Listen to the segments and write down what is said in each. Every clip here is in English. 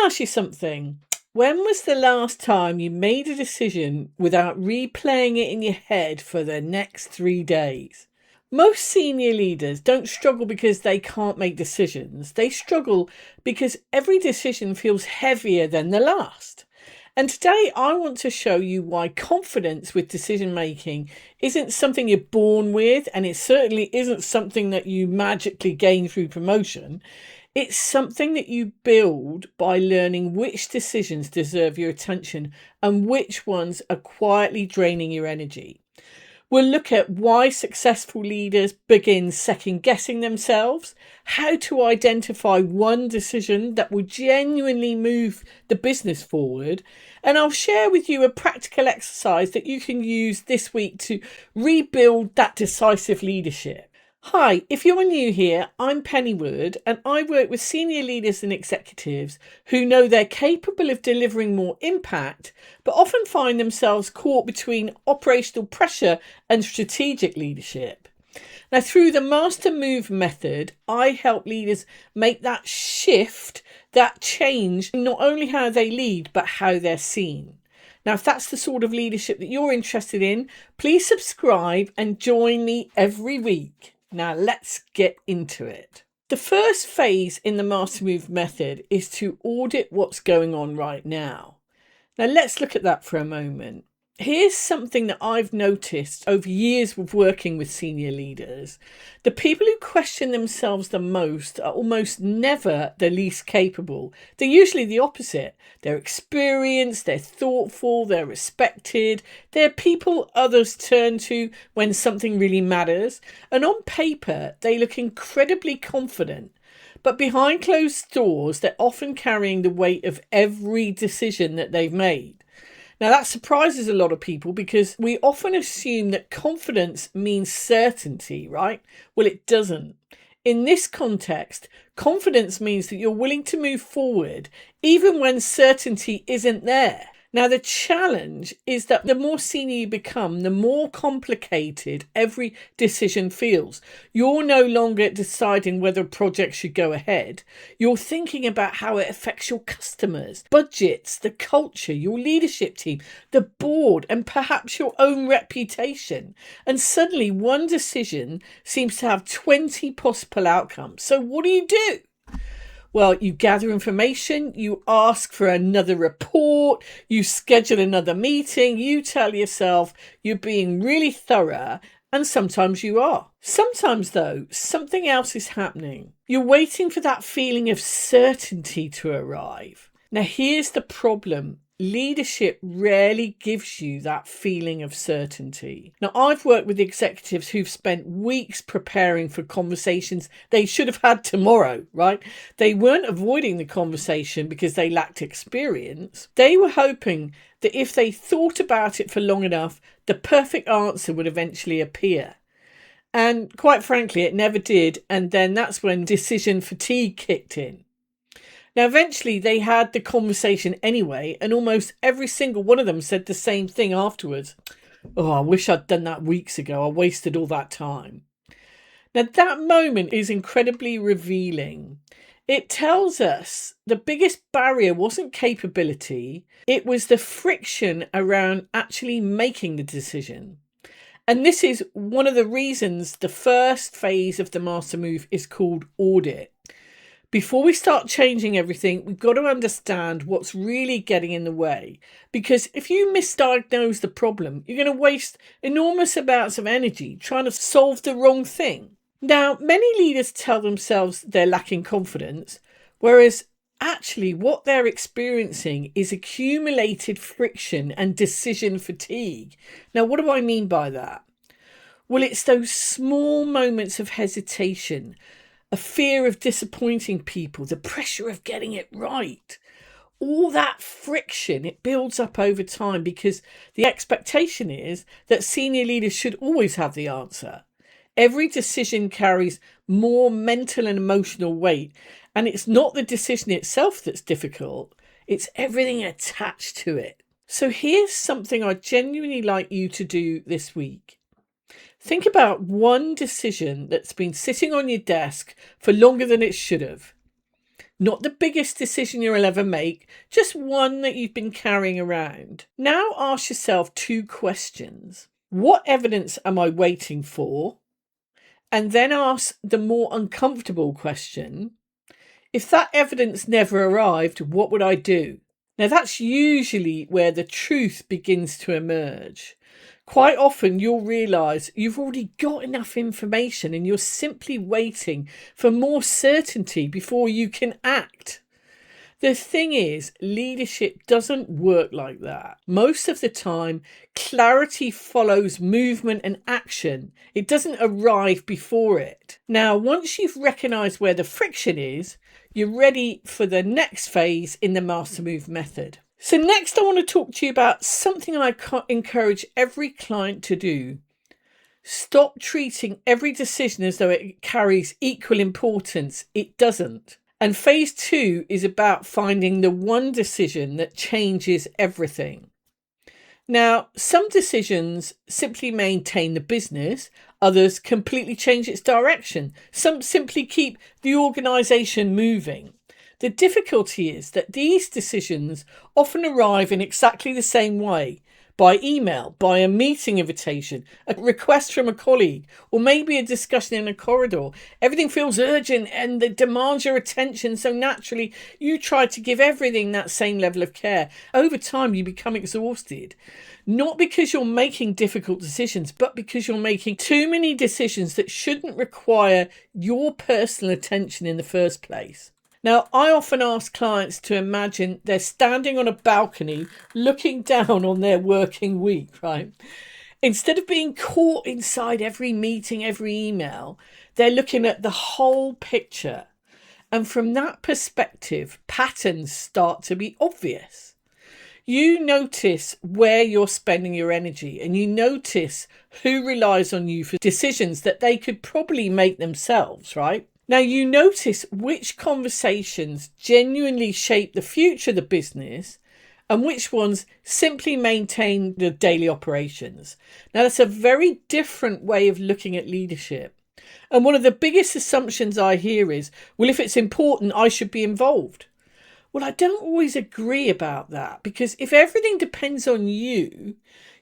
ask you something. When was the last time you made a decision without replaying it in your head for the next 3 days? Most senior leaders don't struggle because they can't make decisions. They struggle because every decision feels heavier than the last. And today I want to show you why confidence with decision making isn't something you're born with, and it certainly isn't something that you magically gain through promotion. It's something that you build by learning which decisions deserve your attention and which ones are quietly draining your energy. We'll look at why successful leaders begin second guessing themselves, how to identify one decision that will genuinely move the business forward, and I'll share with you a practical exercise that you can use this week to rebuild that decisive leadership. Hi, if you're new here, I'm Penny Wood, and I work with senior leaders and executives who know they're capable of delivering more impact, but often find themselves caught between operational pressure and strategic leadership. Now, through the Master Move method, I help leaders make that shift, that change, in not only how they lead, but how they're seen. Now, if that's the sort of leadership that you're interested in, please subscribe and join me every week. Now let's get into it. The first phase in the Master Move method is to audit what's going on right now. Now let's look at that for a moment. Here's something that I've noticed over years of working with senior leaders. The people who question themselves the most are almost never the least capable. They're usually the opposite. They're experienced, they're thoughtful, they're respected. They're people others turn to when something really matters. And on paper, they look incredibly confident. But behind closed doors, they're often carrying the weight of every decision that they've made. Now, that surprises a lot of people because we often assume that confidence means certainty, right? Well, it doesn't. In this context, confidence means that you're willing to move forward even when certainty isn't there. Now, the challenge is that the more senior you become, the more complicated every decision feels. You're no longer deciding whether a project should go ahead. You're thinking about how it affects your customers, budgets, the culture, your leadership team, the board, and perhaps your own reputation. And suddenly one decision seems to have 20 possible outcomes. So what do? Well, you gather information, you ask for another report, you schedule another meeting, you tell yourself you're being really thorough, and sometimes you are. Sometimes, though, something else is happening. You're waiting for that feeling of certainty to arrive. Now, here's the problem. Leadership rarely gives you that feeling of certainty. Now, I've worked with executives who've spent weeks preparing for conversations they should have had tomorrow, right? They weren't avoiding the conversation because they lacked experience. They were hoping that if they thought about it for long enough, the perfect answer would eventually appear. And quite frankly, it never did. And then that's when decision fatigue kicked in. Now, eventually they had the conversation anyway, and almost every single one of them said the same thing afterwards. Oh, I wish I'd done that weeks ago. I wasted all that time. Now, that moment is incredibly revealing. It tells us the biggest barrier wasn't capability. It was the friction around actually making the decision. And this is one of the reasons the first phase of the Master Move is called audit. Before we start changing everything, we've got to understand what's really getting in the way. Because if you misdiagnose the problem, you're going to waste enormous amounts of energy trying to solve the wrong thing. Now, many leaders tell themselves they're lacking confidence, whereas actually what they're experiencing is accumulated friction and decision fatigue. Now, what do I mean by that? Well, it's those small moments of hesitation, a fear of disappointing people, the pressure of getting it right. All that friction, it builds up over time because the expectation is that senior leaders should always have the answer. Every decision carries more mental and emotional weight, and it's not the decision itself that's difficult, it's everything attached to it. So here's something I genuinely like you to do this week. Think about one decision that's been sitting on your desk for longer than it should have. Not the biggest decision you'll ever make, just one that you've been carrying around. Now ask yourself 2 questions. What evidence am I waiting for? And then ask the more uncomfortable question, if that evidence never arrived, what would I do? Now that's usually where the truth begins to emerge. Quite often you'll realise you've already got enough information and you're simply waiting for more certainty before you can act. The thing is, leadership doesn't work like that. Most of the time, clarity follows movement and action. It doesn't arrive before it. Now, once you've recognised where the friction is, you're ready for the next phase in the Master Move method. So next I want to talk to you about something I encourage every client to do. Stop treating every decision as though it carries equal importance. It doesn't. And phase 2 is about finding the one decision that changes everything. Now, some decisions simply maintain the business, others completely change its direction. Some simply keep the organisation moving. The difficulty is that these decisions often arrive in exactly the same way, by email, by a meeting invitation, a request from a colleague, or maybe a discussion in a corridor. Everything feels urgent and it demands your attention, so naturally you try to give everything that same level of care. Over time you become exhausted, not because you're making difficult decisions, but because you're making too many decisions that shouldn't require your personal attention in the first place. Now, I often ask clients to imagine they're standing on a balcony looking down on their working week, right? Instead of being caught inside every meeting, every email, they're looking at the whole picture. And from that perspective, patterns start to be obvious. You notice where you're spending your energy, and you notice who relies on you for decisions that they could probably make themselves, right? Now you notice which conversations genuinely shape the future of the business and which ones simply maintain the daily operations. Now that's a very different way of looking at leadership. And one of the biggest assumptions I hear is, well, if it's important, I should be involved. Well, I don't always agree about that, because if everything depends on you,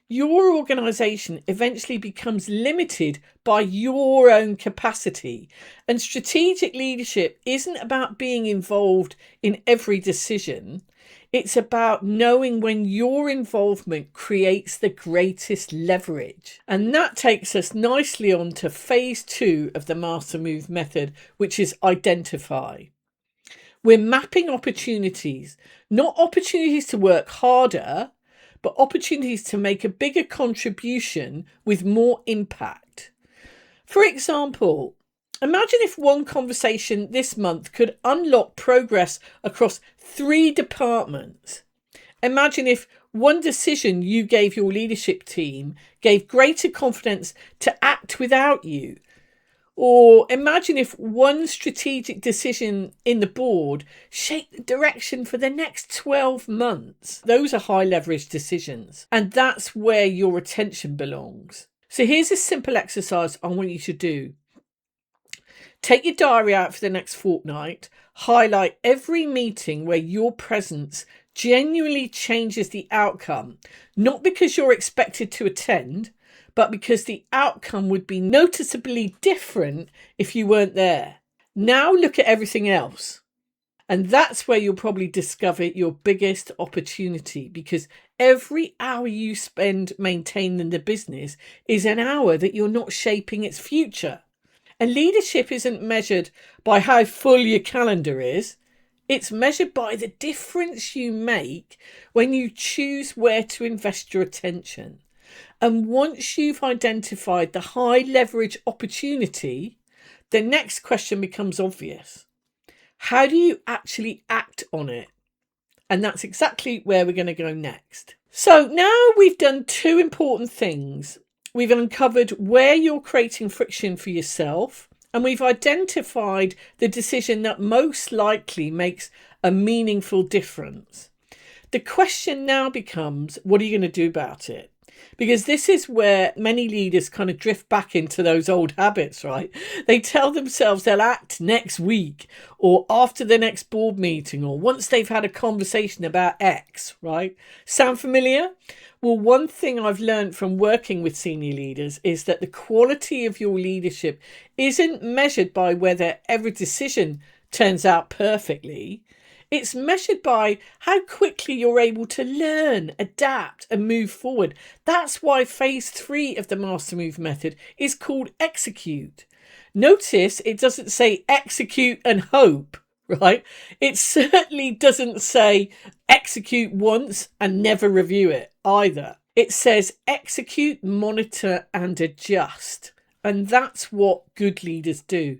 your organisation eventually becomes limited by your own capacity. And strategic leadership isn't about being involved in every decision. It's about knowing when your involvement creates the greatest leverage. And that takes us nicely on to phase 2 of the Master Move method, which is identify. We're mapping opportunities, not opportunities to work harder, but opportunities to make a bigger contribution with more impact. For example, imagine if one conversation this month could unlock progress across 3 departments. Imagine if one decision you gave your leadership team gave greater confidence to act without you. Or imagine if one strategic decision in the board shaped the direction for the next 12 months. Those are high leverage decisions, and that's where your attention belongs. So here's a simple exercise I want you to do. Take your diary out for the next fortnight. Highlight every meeting where your presence genuinely changes the outcome, not because you're expected to attend, but because the outcome would be noticeably different if you weren't there. Now look at everything else. And that's where you'll probably discover your biggest opportunity, because every hour you spend maintaining the business is an hour that you're not shaping its future. And leadership isn't measured by how full your calendar is. It's measured by the difference you make when you choose where to invest your attention. And once you've identified the high leverage opportunity, the next question becomes obvious. How do you actually act on it? And that's exactly where we're going to go next. So now we've done 2 important things. We've uncovered where you're creating friction for yourself, and we've identified the decision that most likely makes a meaningful difference. The question now becomes, what are you going to do about it? Because this is where many leaders kind of drift back into those old habits, right? They tell themselves they'll act next week or after the next board meeting or once they've had a conversation about X, right? Sound familiar? Well, one thing I've learned from working with senior leaders is that the quality of your leadership isn't measured by whether every decision turns out perfectly. It's measured by how quickly you're able to learn, adapt, and move forward. That's why phase 3 of the Master Move method is called execute. Notice it doesn't say execute and hope, right? It certainly doesn't say execute once and never review it either. It says execute, monitor, and adjust. And that's what good leaders do.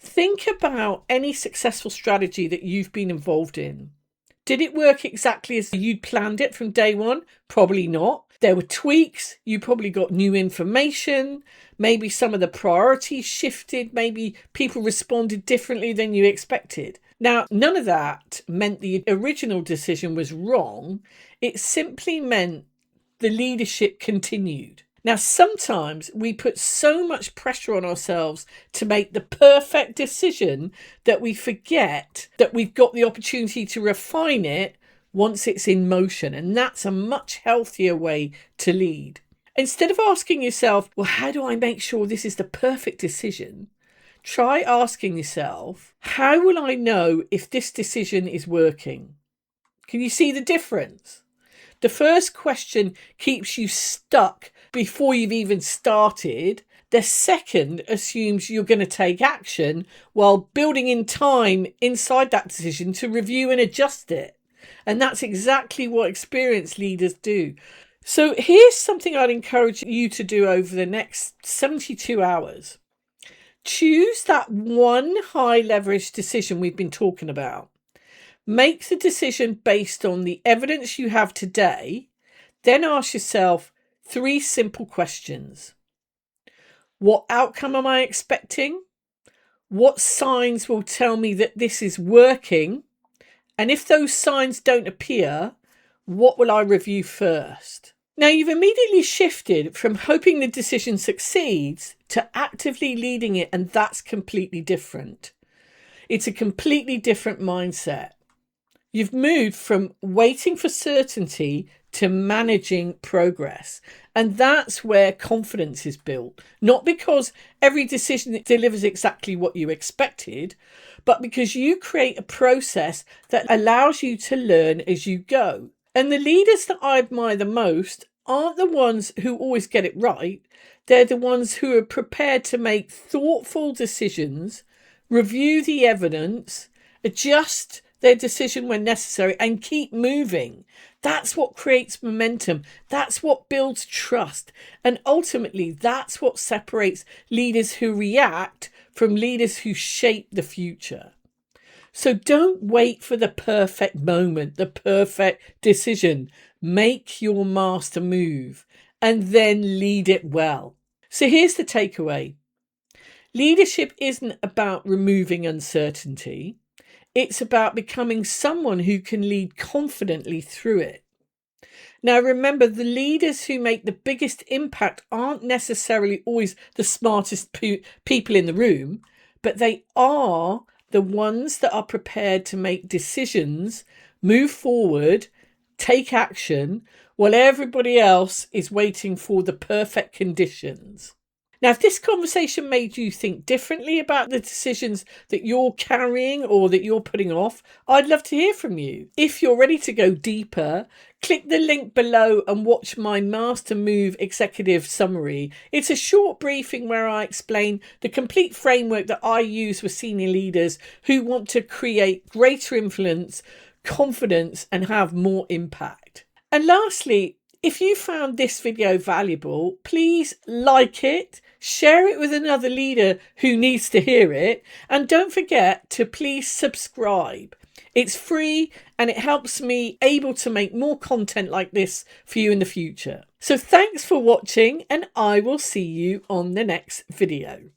Think about any successful strategy that you've been involved in. Did it work exactly as you'd planned it from day one? Probably not. There were tweaks. You probably got new information. Maybe some of the priorities shifted. Maybe people responded differently than you expected. Now, none of that meant the original decision was wrong. It simply meant the leadership continued. Now, sometimes we put so much pressure on ourselves to make the perfect decision that we forget that we've got the opportunity to refine it once it's in motion. And that's a much healthier way to lead. Instead of asking yourself, well, how do I make sure this is the perfect decision? Try asking yourself, how will I know if this decision is working? Can you see the difference? The first question keeps you stuck before you've even started. The second assumes you're going to take action while building in time inside that decision to review and adjust it. And that's exactly what experienced leaders do. So here's something I'd encourage you to do over the next 72 hours. Choose that one high leverage decision we've been talking about. Make the decision based on the evidence you have today. Then ask yourself 3 simple questions. What outcome am I expecting? What signs will tell me that this is working? And if those signs don't appear, what will I review first? Now, you've immediately shifted from hoping the decision succeeds to actively leading it, and that's completely different. It's a completely different mindset. You've moved from waiting for certainty to managing progress. And that's where confidence is built. Not because every decision delivers exactly what you expected, but because you create a process that allows you to learn as you go. And the leaders that I admire the most aren't the ones who always get it right. They're the ones who are prepared to make thoughtful decisions, review the evidence, adjust their decision when necessary, and keep moving. That's what creates momentum. That's what builds trust. And ultimately, that's what separates leaders who react from leaders who shape the future. So don't wait for the perfect moment, the perfect decision. Make your master move and then lead it well. So here's the takeaway. Leadership isn't about removing uncertainty. It's about becoming someone who can lead confidently through it. Now, remember, the leaders who make the biggest impact aren't necessarily always the smartest people in the room, but they are the ones that are prepared to make decisions, move forward, take action, while everybody else is waiting for the perfect conditions. Now, if this conversation made you think differently about the decisions that you're carrying or that you're putting off, I'd love to hear from you. If you're ready to go deeper, click the link below and watch my Master Move Executive Summary. It's a short briefing where I explain the complete framework that I use with senior leaders who want to create greater influence, confidence, and have more impact. And lastly, if you found this video valuable, please like it, share it with another leader who needs to hear it, and don't forget to please subscribe. It's free and it helps me able to make more content like this for you in the future. So thanks for watching, and I will see you on the next video.